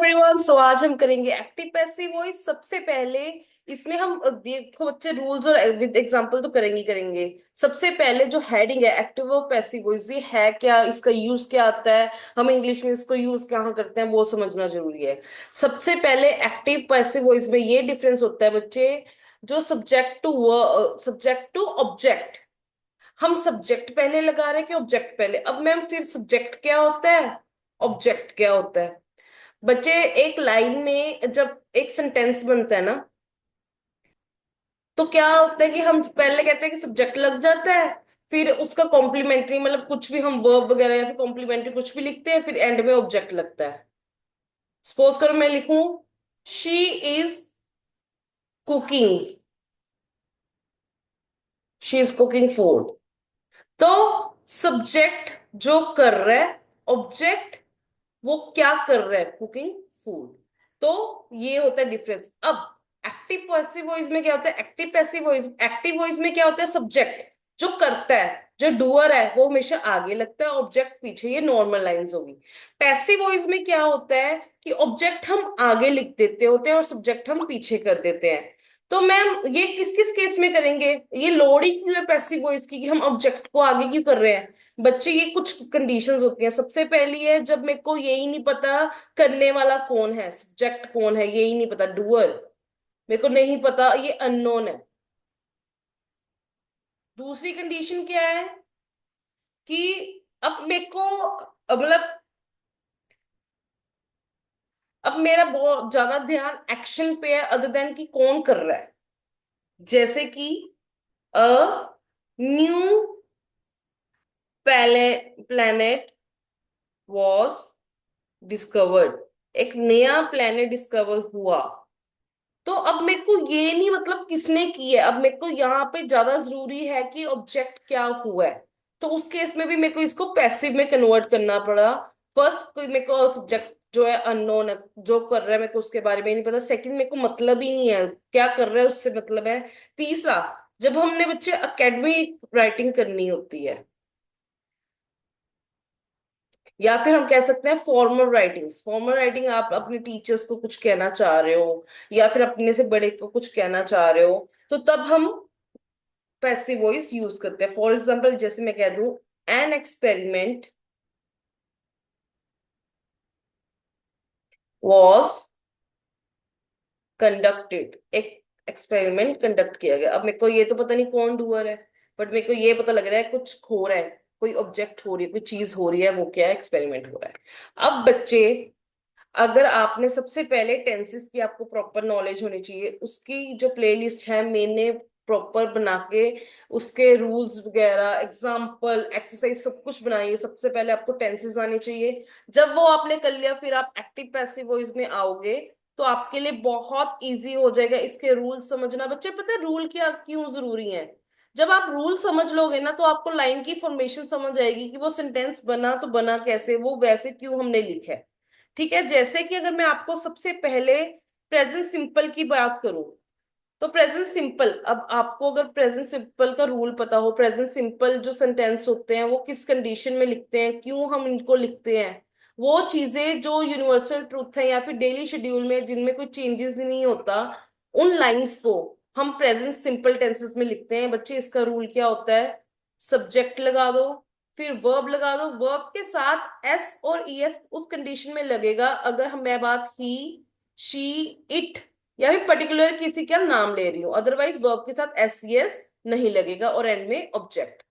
Everyone, सो आज हम करेंगे एक्टिव पैसिव वॉइस। सबसे पहले इसमें हम देखो बच्चे, रूल्स और विद एग्जांपल तो करेंगे ही करेंगे। सबसे पहले जो हेडिंग है एक्टिव और पैसिव वॉइस, ये है क्या, इसका यूज क्या आता है, हम इंग्लिश में इसको यूज कहाँ करते हैं, वो समझना जरूरी है। सबसे पहले एक्टिव पैसिव वॉइस में ये डिफरेंस होता है बच्चे, जो सब्जेक्ट टू ऑब्जेक्ट। हम सब्जेक्ट पहले लगा रहे हैं कि ऑब्जेक्ट पहले। अब मैम फिर सब्जेक्ट क्या होता है, ऑब्जेक्ट क्या होता है। बच्चे, एक लाइन में जब एक सेंटेंस बनता है ना, तो क्या होता है कि हम पहले कहते हैं कि सब्जेक्ट लग जाता है, फिर उसका कॉम्प्लीमेंट्री मतलब कुछ भी हम वर्ब वगैरह या फिर कॉम्प्लीमेंट्री कुछ भी लिखते हैं, फिर एंड में ऑब्जेक्ट लगता है। सपोज करो मैं लिखूं, she is cooking, she is cooking food. तो सब्जेक्ट जो कर रहा है, ऑब्जेक्ट वो क्या कर रहा है, कुकिंग फूड। तो ये होता है डिफरेंस। अब एक्टिव पैसिव वॉइस में क्या होता है, एक्टिव वॉइस में क्या होता है, सब्जेक्ट जो करता है, जो डूअर है, वो हमेशा आगे लगता है, ऑब्जेक्ट पीछे। ये नॉर्मल लाइंस होगी। पैसिव वॉइस में क्या होता है कि ऑब्जेक्ट हम आगे लिख देते होते हैं और सब्जेक्ट हम पीछे कर देते हैं। तो मैम ये किस किस केस में करेंगे, ये लोड ही क्यों है पैसिव वॉइस की कि हम ऑब्जेक्ट को आगे क्यों कर रहे हैं। बच्चे, ये कुछ कंडीशंस होती हैं। सबसे पहली है जब मेरे को यही नहीं पता करने वाला कौन है, सब्जेक्ट कौन है, यही नहीं पता, डूअर मेरे को नहीं पता, ये अननोन है। दूसरी कंडीशन क्या है कि अब मेरे को मतलब अब मेरा बहुत ज्यादा ध्यान एक्शन पे है अदर देन कि कौन कर रहा है। जैसे कि a new planet was discovered, एक नया प्लेनेट डिस्कवर हुआ। तो अब मेरे को ये नहीं मतलब किसने की है, अब मेरे को यहाँ पे ज्यादा जरूरी है कि ऑब्जेक्ट क्या हुआ है। तो उस केस में भी मेरे को इसको पैसिव में कन्वर्ट करना पड़ा। फर्स्ट, कोई मेरे को सब्जेक्ट जो है अननोन है, जो कर रहा है मेरे को उसके बारे में ही नहीं पता। सेकंड, मेरे को मतलब ही नहीं है क्या कर रहा है, उससे मतलब है। तीसरा, जब हमने बच्चे एकेडमिक राइटिंग करनी होती है, या फिर हम कह सकते हैं फॉर्मल राइटिंग, आप अपने टीचर्स को कुछ कहना चाह रहे हो या फिर अपने से बड़े को कुछ कहना चाह रहे हो, तो तब हम पैसिव वॉइस यूज करते हैं। फॉर एग्जाम्पल, जैसे मैं कह दूं, एन एक्सपेरिमेंट वॉज कंडक्टेड, एक एक्सपेरिमेंट कंडक्ट किया गया। अब मेरे को ये तो पता नहीं कौन डूअर है, बट मेरे को ये पता लग रहा है कुछ हो रहा है, कोई ऑब्जेक्ट हो रही है, कोई चीज हो रही है, वो क्या है, एक्सपेरिमेंट हो रहा है। अब बच्चे, अगर आपने सबसे पहले टेंसेस की आपको प्रॉपर नॉलेज होनी चाहिए, उसकी जो प्लेलिस्ट है मैंने प्रॉपर बना के, उसके रूल्स वगैरह, एग्जाम्पल, एक्सरसाइज सब कुछ बनाई है। सबसे पहले आपको टेंसेस आने चाहिए। जब वो आपने कर लिया, फिर आप एक्टिव पैसिव वॉइस में आओगे, तो आपके लिए बहुत इजी हो जाएगा इसके रूल समझना। बच्चे, पता है रूल क्या क्यों जरूरी है। जब आप रूल समझ लोगे ना, तो आपको लाइन की फॉर्मेशन समझ आएगी कि वो सेंटेंस बना तो बना कैसे, वो वैसे क्यों हमने लिखा है। ठीक है, जैसे कि अगर मैं आपको सबसे पहले प्रेजेंट सिंपल की बात करूं, तो प्रेजेंट सिंपल, अब आपको अगर प्रेजेंट सिंपल का रूल पता हो, प्रेजेंट सिंपल जो सेंटेंस होते हैं वो किस कंडीशन में लिखते हैं, क्यों हम इनको लिखते हैं, वो चीजें जो यूनिवर्सल ट्रूथ है या फिर डेली शेड्यूल में जिनमें कोई चेंजेस नहीं होता, उन लाइंस को हम प्रेजेंट सिंपल टेंसेस में लिखते हैं। बच्चे, इसका रूल क्या होता है, सब्जेक्ट लगा दो, फिर वर्ब लगा दो, वर्ब के साथ एस और ईएस उस कंडीशन में लगेगा अगर मैं बात ही, शी, इट या फिर पर्टिकुलर किसी का नाम ले रही हूं, अदरवाइज वर्ब के साथ एस सी एस नहीं लगेगा और एंड में ऑब्जेक्ट।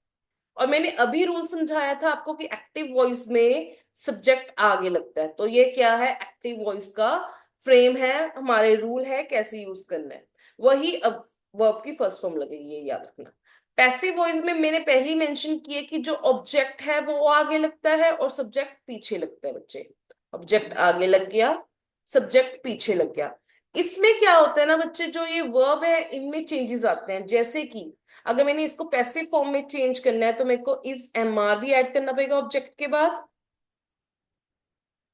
और मैंने अभी रूल समझाया था आपको कि एक्टिव वॉइस में सब्जेक्ट आगे लगता है। तो ये क्या है, एक्टिव वॉइस का फ्रेम है, हमारे रूल है कैसे यूज करना है। वही अब वर्ब की फर्स्ट फॉर्म लगेगी, ये याद रखना। पैसिव वॉइस में मैंने पहले ही मेंशन किया कि जो ऑब्जेक्ट है वो आगे लगता है और सब्जेक्ट पीछे लगता है। बच्चे, ऑब्जेक्ट आगे लग गया, सब्जेक्ट पीछे लग गया। इसमें क्या होता है ना बच्चे, जो ये वर्ब है इनमें चेंजेस आते हैं। जैसे कि अगर मैंने इसको पैसिव फॉर्म में चेंज करना है, तो मेरे को इस एम आर भी ऐड करना पड़ेगा ऑब्जेक्ट के बाद।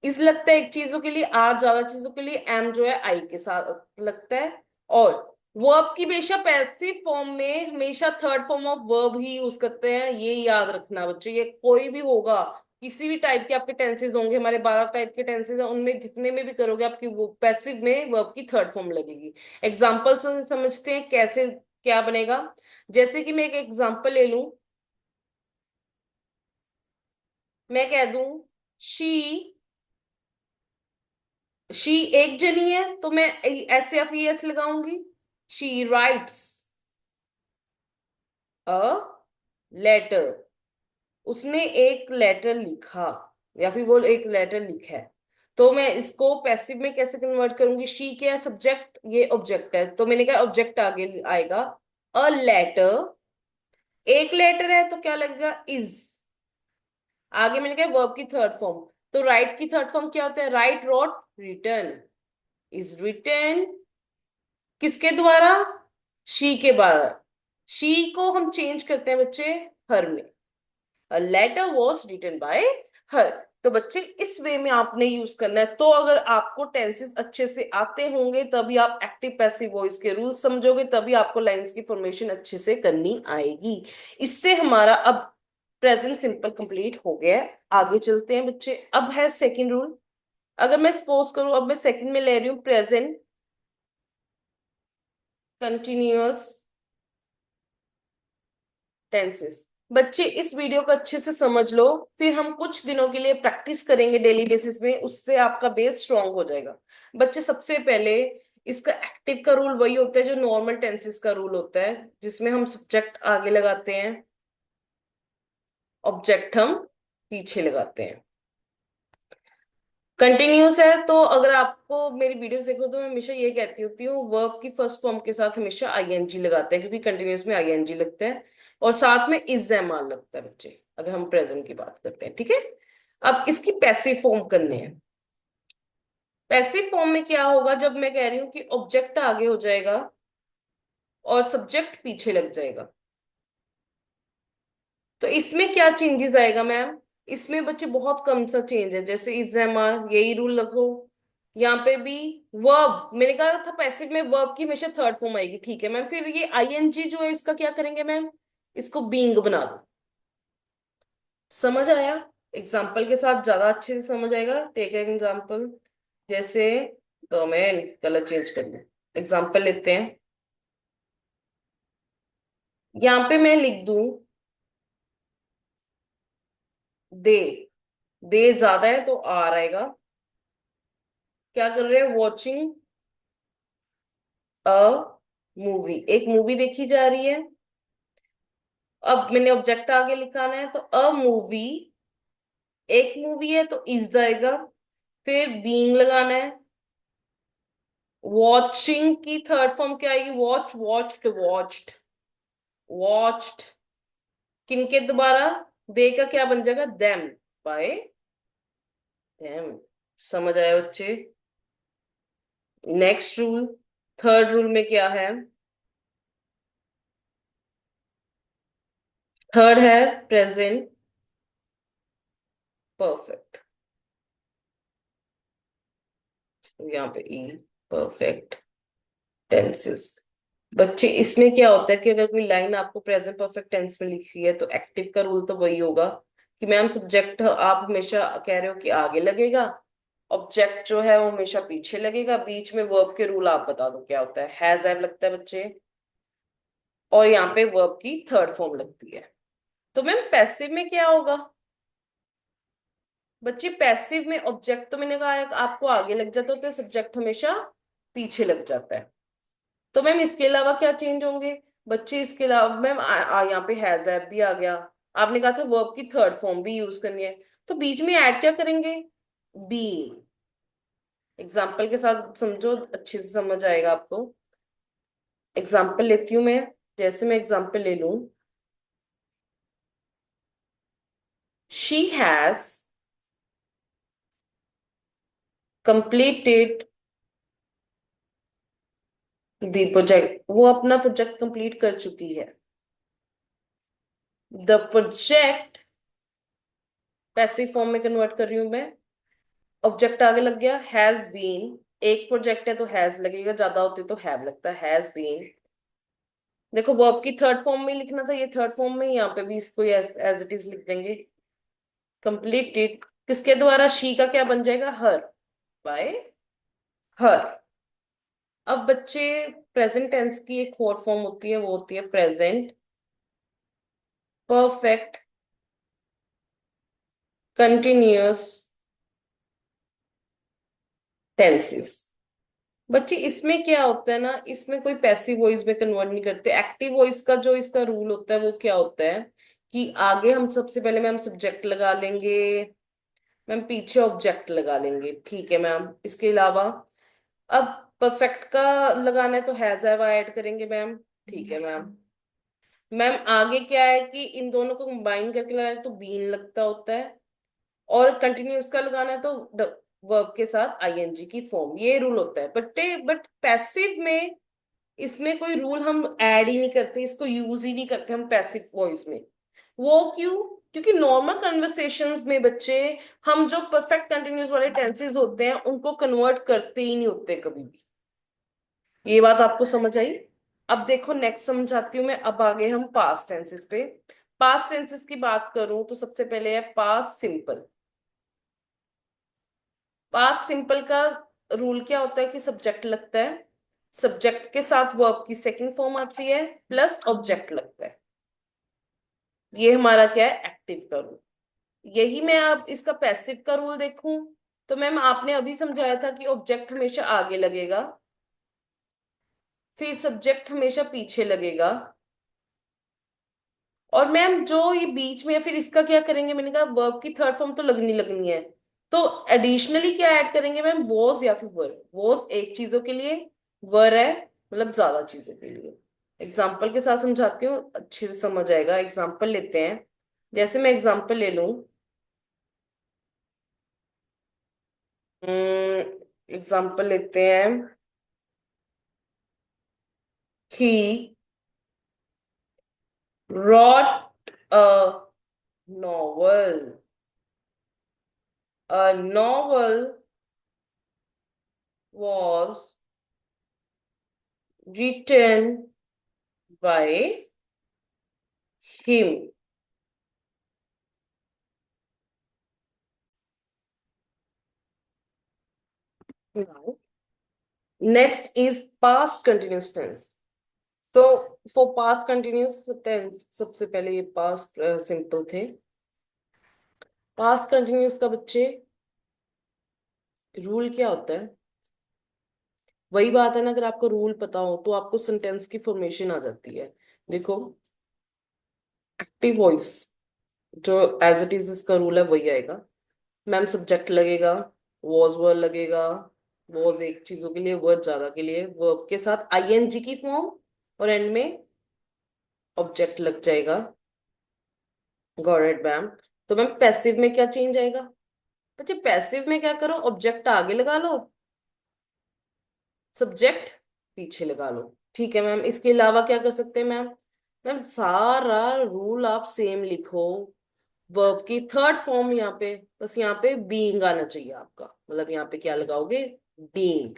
इस लगता है एक चीजों के लिए, आर ज्यादा चीजों के लिए, एम जो है आई के साथ लगता है। और वर्ब की हमेशा पैसिव फॉर्म में हमेशा third form of verb he use करते हैं, ये याद रखना बच्चे। ये कोई भी होगा किसी भी टाइप के आपके टेंसेस होंगे, हमारे 12 टाइप के टेंसेस हैं, उनमें जितने में भी करोगे आपकी वो पैसिव में वर्ब की थर्ड फॉर्म लगेगी। एग्जाम्पल से समझते हैं कैसे क्या बनेगा। जैसे कि मैं एक एग्जाम्पल ले लूं, मैं कह दूं शी, शी एक जनी है तो मैं एस या फिर एस लगाऊंगी। शी राइट्स अ लेटर, उसने एक लेटर लिखा या फिर वो एक लेटर लिखा है। तो मैं इसको पैसिव में कैसे कन्वर्ट करूंगी, शी क्या है सब्जेक्ट, ये ऑब्जेक्ट है, तो मैंने कहा ऑब्जेक्ट आगे आएगा, अ लेटर, एक लेटर है तो क्या लगेगा इज, आगे मैंने कहा वर्ब की थर्ड फॉर्म। तो राइट की थर्ड फॉर्म क्या होता है, right road return, is return किसके द्वारा, शी के द्वारा। शी को हम चेंज करते हैं बच्चे हर में, a letter was written by her। तो बच्चे इस वे में आपने यूज करना है। तो अगर आपको टेंसेस अच्छे से आते होंगे तभी आप एक्टिव पैसिव वॉइस के रूल्स समझोगे, तभी आपको लाइंस की फॉर्मेशन अच्छे से करनी आएगी। इससे हमारा अब प्रेजेंट सिंपल कंप्लीट हो गया है। आगे चलते हैं बच्चे, अब है सेकंड रूल। अगर मैं सपोज करूं, अब मैं सेकंड में ले रही हूं प्रेजेंट कंटिन्यूअस टेंसेस। बच्चे इस वीडियो को अच्छे से समझ लो, फिर हम कुछ दिनों के लिए प्रैक्टिस करेंगे डेली बेसिस में, उससे आपका बेस स्ट्रांग हो जाएगा। बच्चे सबसे पहले इसका एक्टिव का रूल वही होता है जो नॉर्मल टेंसेस का रूल होता है, जिसमें हम सब्जेक्ट आगे लगाते हैं, ऑब्जेक्ट हम पीछे लगाते हैं। कंटिन्यूस है तो अगर आपको मेरी वीडियोस देखो तो मैं हमेशा ये कहती होती हूँ वर्ब की फर्स्ट फॉर्म के साथ हमेशा आईएनजी लगाते हैं, क्योंकि कंटिन्यूस में आईएनजी लगता है और साथ में इज एम आर लगता है बच्चे, अगर हम प्रेजेंट की बात करते हैं। ठीक है, अब इसकी पैसिव फॉर्म करने हैं। पैसिव फॉर्म में क्या होगा, जब मैं कह रही हूँ कि ऑब्जेक्ट आगे हो जाएगा और सब्जेक्ट पीछे लग जाएगा, तो इसमें क्या चेंजेस आएगा मैम, इसमें बच्चे बहुत कम सा चेंज है, जैसे इज एम आर यही रूल रखो। यहाँ पे भी वर्ब मैंने कहा था पैसिव में वर्ब की हमेशा थर्ड फॉर्म आएगी, ठीक है मैम। फिर ये आईएनजी जो है इसका क्या करेंगे मैम, इसको बीइंग बना दो। समझ आया, एग्जाम्पल के साथ ज्यादा अच्छे से समझ आएगा। टेक एन एग्जाम्पल, जैसे, तो मैं कलर चेंज कर लूं, एग्जाम्पल लेते हैं। यहाँ पे मैं लिख दूं दे, दे ज्यादा है तो आर आएगा। क्या कर रहे हैं, वॉचिंग अ मूवी, एक मूवी देखी जा रही है। अब मैंने ऑब्जेक्ट आगे लिखाना है तो अ मूवी, एक मूवी है तो इज आएगा, फिर बीइंग लगाना है। वॉचिंग की थर्ड फॉर्म क्या आएगी, वॉच, वॉच्ड, वॉच्ड, वॉच्ड किनके दोबारा, दे का क्या बन जाएगा, देम, बाय देम। समझ आया बच्चे। नेक्स्ट रूल, थर्ड रूल में क्या है, थर्ड है प्रेजेंट परफेक्ट, यहाँ पे ई परफेक्ट टेंसेस। बच्चे इसमें क्या होता है कि अगर कोई लाइन आपको प्रेजेंट परफेक्ट टेंस में लिखी है तो एक्टिव का रूल तो वही होगा कि मैम सब्जेक्ट आप हमेशा कह रहे हो कि आगे लगेगा, ऑब्जेक्ट जो है वो हमेशा पीछे लगेगा, बीच में वर्ब के रूल आप बता दो क्या होता है, हैज हैव लगता है बच्चे, और यहाँ पे वर्ब की थर्ड फॉर्म लगती है। तो मैम पैसिव में क्या होगा, बच्चे पैसिव में ऑब्जेक्ट तो मैंने कहा है, आपको आगे लग जाता होता है, सब्जेक्ट हमेशा पीछे लग जाता है। तो मैम इसके अलावा क्या चेंज होंगे, बच्चे इसके अलावा मैम यहाँ पे हैज हैव भी आ गया, आपने कहा था वर्ब की थर्ड फॉर्म भी यूज करनी है, तो बीच में ऐड क्या करेंगे, बी। एग्जाम्पल के साथ समझो, अच्छे से समझ आएगा आपको। एग्जाम्पल लेती हूँ मैं, जैसे मैं एग्जाम्पल ले लूं, she has completed the project, वो अपना प्रोजेक्ट कंप्लीट कर चुकी है। द प्रोजेक्ट पैसिव फॉर्म में कन्वर्ट कर रही हूं मैं, ऑब्जेक्ट आगे लग गया, हैज बीन, एक प्रोजेक्ट है तो हैज लगेगा, ज्यादा होते तो हैव लगता है, हैज बीन। देखो वर्ब की थर्ड फॉर्म में लिखना था, ये थर्ड फॉर्म में, यहाँ पे भी इसको एज इट इज लिख देंगे, कंप्लीटेड किसके द्वारा, शी का क्या बन जाएगा, हर, बाय हर। अब बच्चे, प्रेजेंट टेंस की एक और फॉर्म होती है, वो होती है प्रेजेंट परफेक्ट कंटिन्यूअस टेंसेस। बच्चे इसमें क्या होता है ना, इसमें कोई पैसिव वॉइस में कन्वर्ट नहीं करते। एक्टिव वॉइस का जो इसका रूल होता है वो क्या होता है कि आगे हम सबसे पहले मैम सब्जेक्ट लगा लेंगे, मैम पीछे ऑब्जेक्ट लगा लेंगे, ठीक है मैम। इसके अलावा अब परफेक्ट का लगाना है तो हैज हैव ऐड करेंगे मैम, ठीक है मैम। मैम आगे क्या है कि इन दोनों को कंबाइन करके लगाना है तो बीन लगता होता है, और कंटिन्यूस का लगाना है तो वर्ब के साथ आईएनजी की फॉर्म, ये रूल होता है। बट पैसिव में इसमें कोई रूल हम ऐड ही नहीं करते, इसको यूज ही नहीं करते हम पैसिव वॉइस में। वो क्यों? क्योंकि नॉर्मल कन्वर्सेशंस में बच्चे, हम जो परफेक्ट कंटिन्यूस वाले टेंसेस होते हैं उनको कन्वर्ट करते ही नहीं होते कभी भी। ये बात आपको समझ आई? अब देखो नेक्स्ट समझाती हूँ मैं। अब आगे हम पास्ट टेंसेस पे। पास्ट टेंसेस की बात करूं तो सबसे पहले है पास्ट सिंपल। पास्ट सिंपल का रूल क्या होता है कि सब्जेक्ट लगता है, सब्जेक्ट के साथ वर्ब की सेकंड फॉर्म आती है, प्लस ऑब्जेक्ट लगता है। ये हमारा क्या है, एक्टिव का रूल। यही मैं अब इसका पैसिव का रूल देखूं तो मैम आपने अभी समझाया था कि ऑब्जेक्ट हमेशा आगे लगेगा, फिर सब्जेक्ट हमेशा पीछे लगेगा, और मैम जो ये बीच में है फिर इसका क्या करेंगे, मैंने कहा वर्ब की थर्ड फॉर्म तो लगनी लगनी है, तो एडिशनली क्या ऐड करेंगे मैम, वॉज या फिर वर। वॉज एक चीजों के लिए, वर है मतलब ज्यादा चीजों के लिए। एग्जाम्पल के साथ समझाती हूँ, अच्छे से समझ आएगा। एग्जाम्पल लेते हैं, जैसे मैं एग्जाम्पल ले लूं, एग्जाम्पल लेते हैं, he wrote a novel. A novel was written by him. Now, next is past continuous tense. So, for past continuous tense, सबसे पहले ये past simple थे। past continuous का बच्चे रूल क्या होता है? वही बात है ना, अगर आपको रूल पता हो तो आपको सेंटेंस की फॉर्मेशन आ जाती है। देखो, एक्टिव वॉइस जो एज इट इज इसका रूल है वही आएगा मैम। सब्जेक्ट लगेगा, वॉज वर्ड लगेगा, वॉज एक चीजों के लिए, वर्ड ज्यादा के लिए, वर्ब के साथ आईएनजी की फॉर्म, और एंड में ऑब्जेक्ट लग जाएगा। Got it ma'am? तो मैम पैसिव में क्या चेंज आएगा? बच्चे पैसिव में क्या करो, ऑब्जेक्ट आगे लगा लो, सब्जेक्ट पीछे लगा लो, ठीक है मैम। इसके अलावा क्या कर सकते हैं मैम? मैम सारा रूल आप सेम लिखो, वर्ब की थर्ड फॉर्म यहाँ पे, बस यहाँ पे बीइंग आना चाहिए आपका, मतलब यहाँ पे क्या लगाओगे, बीइंग।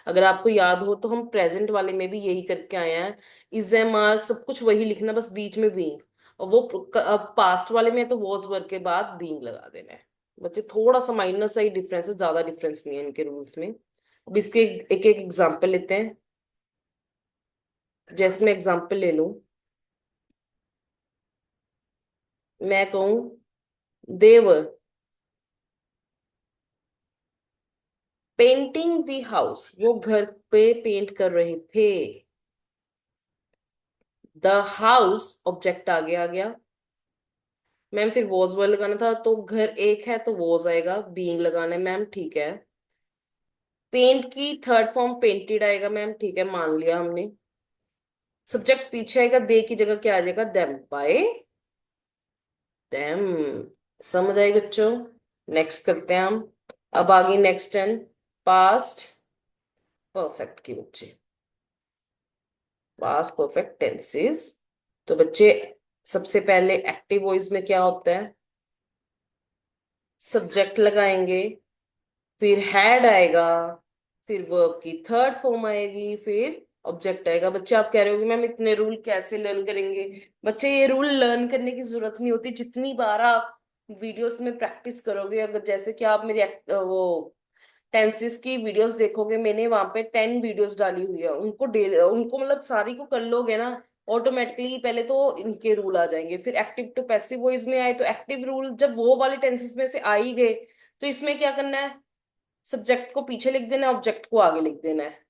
अगर आपको याद हो तो हम प्रेजेंट वाले में भी यही करके आए हैं, इज एम आर सब कुछ वही लिखना, बस बीच में बीइंग। और वो पास्ट वाले में है तो वॉज वर्ब के बाद बीइंग लगा देना है। बच्चे थोड़ा सा माइनर सा ही डिफरेंस है, ज्यादा डिफरेंस नहीं है इनके रूल्स में। अब इसके एक एक एग्जाम्पल लेते हैं। जैसे मैं एग्जाम्पल ले लूं, मैं कहूं देवर पेंटिंग दी हाउस, वो घर पे पेंट कर रहे थे। द हाउस ऑब्जेक्ट आगे आ गया मैम, फिर वॉज वर्ड लगाना था तो घर एक है तो वॉज आएगा, बीइंग लगाना है मैम, ठीक है। पेंट की थर्ड फॉर्म पेंटेड आएगा मैम, ठीक है, मान लिया हमने। सब्जेक्ट पीछे आएगा, दे की जगह क्या आ जाएगा, देम, बाय देम। समझ आई बच्चों? नेक्स्ट करते हैं हम। अब आगे नेक्स्ट एंड पास्ट परफेक्ट की बच्चे, पास्ट परफेक्ट टेंसेस। तो बच्चे सबसे पहले एक्टिव वॉइस में क्या होता है, सब्जेक्ट लगाएंगे, फिर हैड आएगा, फिर वर्ब की थर्ड फॉर्म आएगी, फिर ऑब्जेक्ट आएगा। बच्चे आप कह रहे हो कि मैम इतने रूल कैसे लर्न करेंगे? बच्चे ये रूल लर्न करने की जरूरत नहीं होती, जितनी बार आप वीडियोस में प्रैक्टिस करोगे, अगर जैसे कि आप मेरी वो टेंसेस की वीडियोस देखोगे, मैंने वहां पे 10 वीडियोस डाली हुई है, उनको मतलब सारी को कर लोगे ना, ऑटोमेटिकली पहले तो इनके रूल आ जाएंगे, फिर एक्टिव टू पैसिव वॉइस में आए तो एक्टिव रूल जब वो वाले टेंसेस में से आ ही गए, तो इसमें क्या करना है, सब्जेक्ट को पीछे लिख देना है, ऑब्जेक्ट को आगे लिख देना है।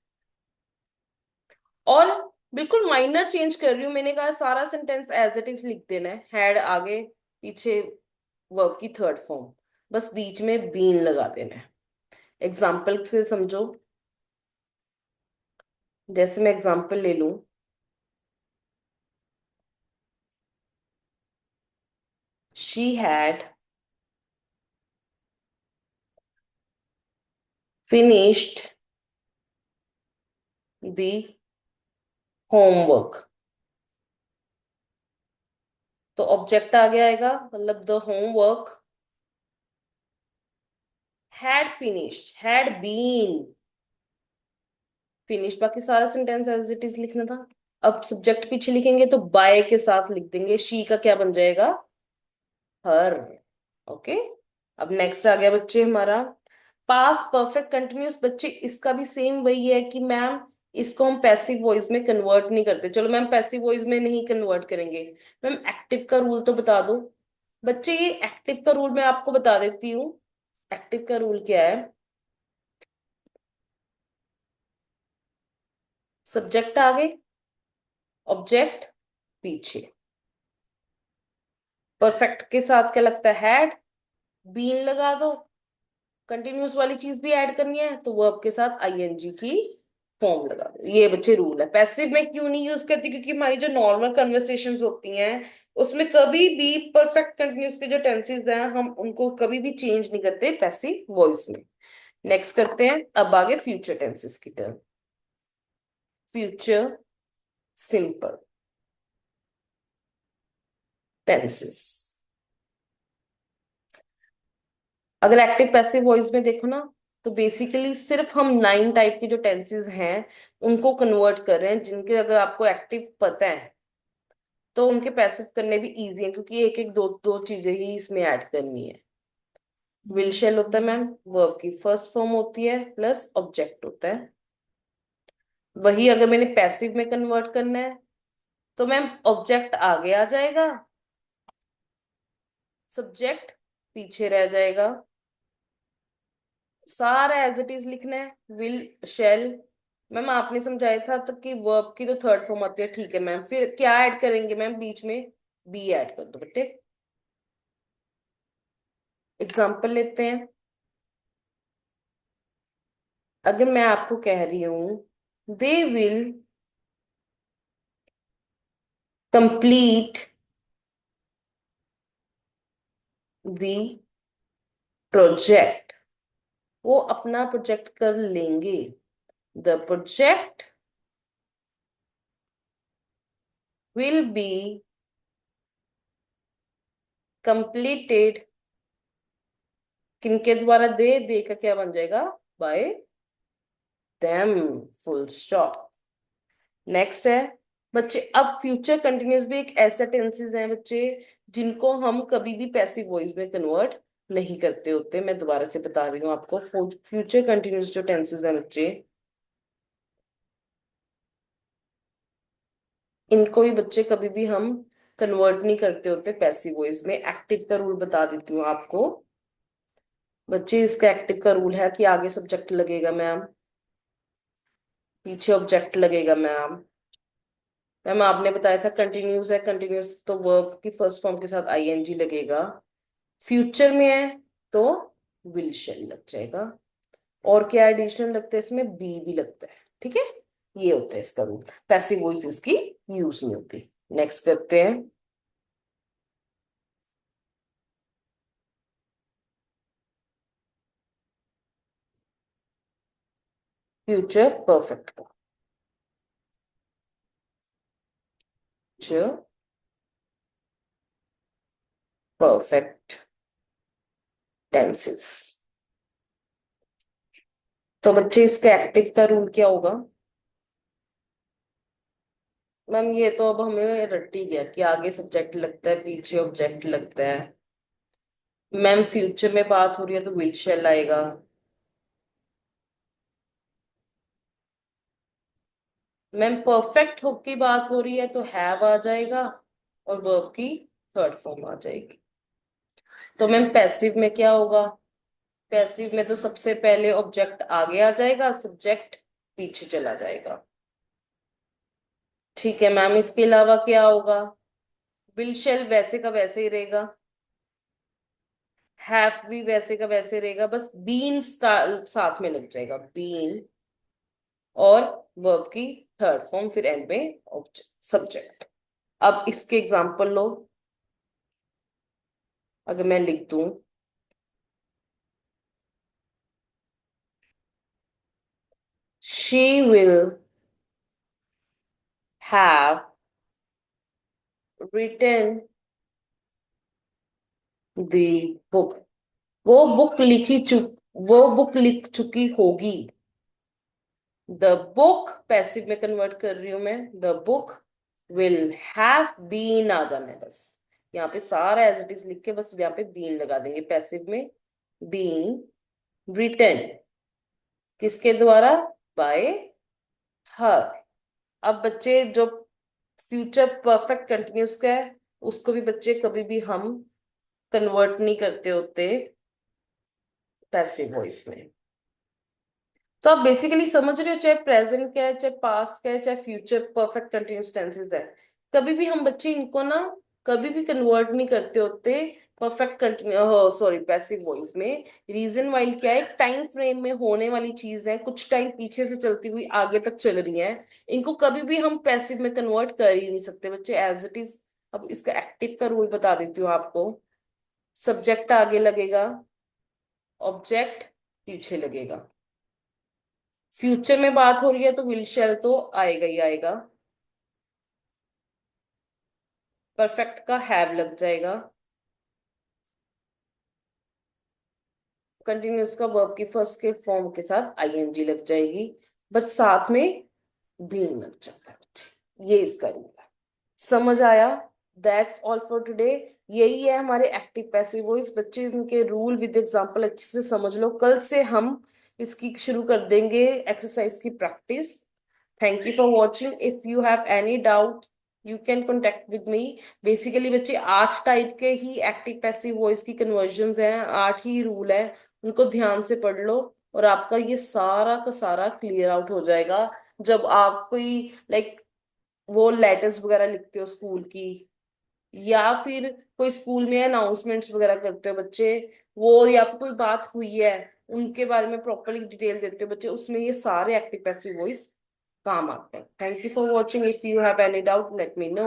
और बिल्कुल माइनर चेंज कर रही हूँ, मैंने कहा सारा सेंटेंस एज इट इज लिख देना है, हैड आगे पीछे वर्ब की थर्ड फॉर्म, बस बीच में बीन लगा देना है। एग्जाम्पल से समझो, जैसे मैं एग्जाम्पल ले लूं, she had finished the homework, तो ऑब्जेक्ट आगे आएगा, मतलब the homework had finished, had been finish, बाकी सारा सेंटेंस एज इट इज लिखना था। अब सब्जेक्ट पीछे लिखेंगे तो बाय के साथ लिख देंगे, शी का क्या बन जाएगा, हर। ओके। अब नेक्स्ट आ गया बच्चे हमारा पास्ट परफेक्ट कंटिन्यूस। बच्चे इसका भी सेम वही है कि मैम इसको हम पैसिव वॉइस में कन्वर्ट नहीं करते, चलो मैम पैसिव वॉइस में नहीं कन्वर्ट करेंगे, मैम एक्टिव का रूल तो बता दो। बच्चे ये एक्टिव का रूल मैं आपको बता देती हूँ। एक्टिव का रूल क्या है, सब्जेक्ट आगे, ऑब्जेक्ट पीछे, परफेक्ट के साथ क्या लगता है, हैड, बीन लगा दो, कंटिन्यूस वाली चीज भी ऐड करनी है तो वर्ब के साथ आईएनजी की फॉर्म लगा दो। ये बच्चे रूल है। पैसिव में क्यों नहीं यूज करती, क्योंकि हमारी जो नॉर्मल कन्वर्सेशंस होती हैं उसमें कभी भी परफेक्ट कंटिन्यूस के जो टेंसेस हैं हम उनको कभी भी चेंज नहीं करते पैसिव वॉइस में। नेक्स्ट करते हैं, अब आगे फ्यूचर टेंसेस की टर्म। फ्यूचर सिंपल टेंसेस, अगर एक्टिव पैसिव वॉइस में देखो ना, तो बेसिकली सिर्फ हम 9 टाइप के जो टेंसेस हैं उनको कन्वर्ट कर रहे हैं, जिनके अगर आपको एक्टिव पता है तो उनके पैसिव करने भी इजी है, क्योंकि एक एक दो दो चीजें ही इसमें ऐड करनी है। विल शेल होता है मैम, वर्ब की फर्स्ट फॉर्म होती है प्लस ऑब्जेक्ट होता है। वही अगर मैंने पैसिव में कन्वर्ट करना है तो मैम ऑब्जेक्ट आगे आ जाएगा, सब्जेक्ट पीछे रह जाएगा, सारा एज इट इज लिखना है। विल शेल, मैम आपने समझाया था तो कि वर्ब की तो थर्ड फॉर्म आती है, ठीक है मैम, फिर क्या ऐड करेंगे मैम बीच में, बी ऐड कर दो बेटे। एग्जाम्पल लेते हैं, अगर मैं आपको कह रही हूं they will complete the project, वो अपना प्रोजेक्ट कर लेंगे, the project will be completed, किनके द्वारा, दे का क्या बन जाएगा, bye them, full stop. Next है बच्चे, अब फ्यूचर कंटिन्यूस भी एक ऐसा टेंसेस है बच्चे जिनको हम कभी भी पैसिव वॉइस में कन्वर्ट नहीं करते होते। मैं दोबारा से बता रही हूँ आपको, फ्यूचर कंटिन्यूस जो टेंसेस हैं बच्चे, इनको भी बच्चे कभी भी हम कन्वर्ट नहीं करते होते पैसिव वॉइस में। एक्टिव का रूल बता देती हूँ आपको बच्चे, इसका एक्टिव का रूल है कि आगे सब्जेक्ट लगेगा मैम, पीछे ऑब्जेक्ट लगेगा मैम। मैम आपने बताया था कंटिन्यूस है, कंटिन्यूस तो वर्ब की फर्स्ट फॉर्म के साथ आईएनजी लगेगा, फ्यूचर में है तो विल शेल लग जाएगा, और क्या एडिशनल लगता है इसमें, बी भी लगता है, ठीक है। ये होता है इसका रूल, पैसिव वॉइस इसकी यूज नहीं होती। नेक्स्ट करते हैं, फ्यूचर परफेक्ट का। फ्यूचर परफेक्ट टेंसेस, तो बच्चे इसका एक्टिव का रूल क्या होगा, मैम ये तो अब हमें रट ही गया कि आगे सब्जेक्ट लगता है पीछे ऑब्जेक्ट लगता है। मैम फ्यूचर में बात हो रही है तो विल शैल आएगा। मैम परफेक्ट हो की बात हो रही है तो हैव आ जाएगा, और वर्ब की थर्ड फॉर्म आ जाएगी। तो मैम पैसिव में क्या होगा? पैसिव में तो सबसे पहले ऑब्जेक्ट आगे आ जाएगा, सब्जेक्ट पीछे चला जाएगा। ठीक है मैम, इसके अलावा क्या होगा? विल शेल वैसे का वैसे ही रहेगा, हैव भी वैसे का वैसे रहेगा, बस बीन साथ में लग जाएगा, बीन, और वर्ब की थर्ड फॉर्म फिर एंड में सब्जेक्ट। अब इसके एग्जांपल लो। अगर मैं लिख दूं, she will have written the book, वो बुक वो बुक लिख चुकी होगी। द बुक पैसिव में कन्वर्ट कर रही हूं मैं, the book will have been आ जाना है बस। यहाँ पे सारा एज इट इज लिख के बस यहाँ पे बीन लगा देंगे पैसिव में। बीन रिटन, किसके द्वारा? बाय हर। अब बच्चे जो फ्यूचर परफेक्ट कंटिन्यूस का है, उसको भी बच्चे कभी भी हम कन्वर्ट नहीं करते होते पैसिव वॉइस में। तो आप बेसिकली समझ रहे हो, चाहे प्रेजेंट क्या है, चाहे पास्ट क्या है, चाहे फ्यूचर परफेक्ट कंटिन्यूस टेंसेस है, कभी भी हम बच्चे इनको ना कभी भी कन्वर्ट नहीं करते होते perfect continue sorry passive voice में। रीजन वाइल क्या है, टाइम फ्रेम में होने वाली चीज है, कुछ टाइम पीछे से चलती हुई आगे तक चल रही है, इनको कभी भी हम पैसिव में कन्वर्ट कर ही नहीं सकते बच्चे, एज इट इज। अब इसका एक्टिव का रूल बता देती हूँ आपको। सब्जेक्ट आगे लगेगा, ऑब्जेक्ट पीछे लगेगा। फ्यूचर में बात हो रही है तो विल शैल तो आएगा ही आएगा। परफेक्ट का हैव लग जाएगा। कंटिन्यूअस का वर्ब की फर्स्ट के फॉर्म के साथ आईएनजी लग जाएगी, बस साथ में बीइंग लग जाता है। ये इसका रूल है। समझ आया? That's all for today. यही है हमारे एक्टिव पैसिव वॉइस। बच्चे इनके रूल विद एग्जांपल अच्छे से समझ लो, कल से हम इसकी शुरू कर देंगे एक्सरसाइज की practice. Thank you for watching. If you have any doubt, you can contact with me. Basically बच्चे 8 टाइप के ही एक्टिव पैसिव वॉइस की कन्वर्जंस हैं, 8 ही रूल हैं, उनको ध्यान से पढ़ लो, और आपका ये सारा का सारा क्लियर आउट हो जाएगा। जब आप कोई लाइक वो लेटर्स वगैरह लिखते हो स्कूल की, या फिर कोई स्कूल में अनाउंसमेंट्स वगैरह करते हो बच्चे, वो या फिर कोई बात हुई है उनके बारे में प्रॉपरली डिटेल देते हो बच्चे, उसमें ये सारे एक्टिव पैसिव वॉइस काम आते हैं। Thank you for watching. If you have any doubt let me know.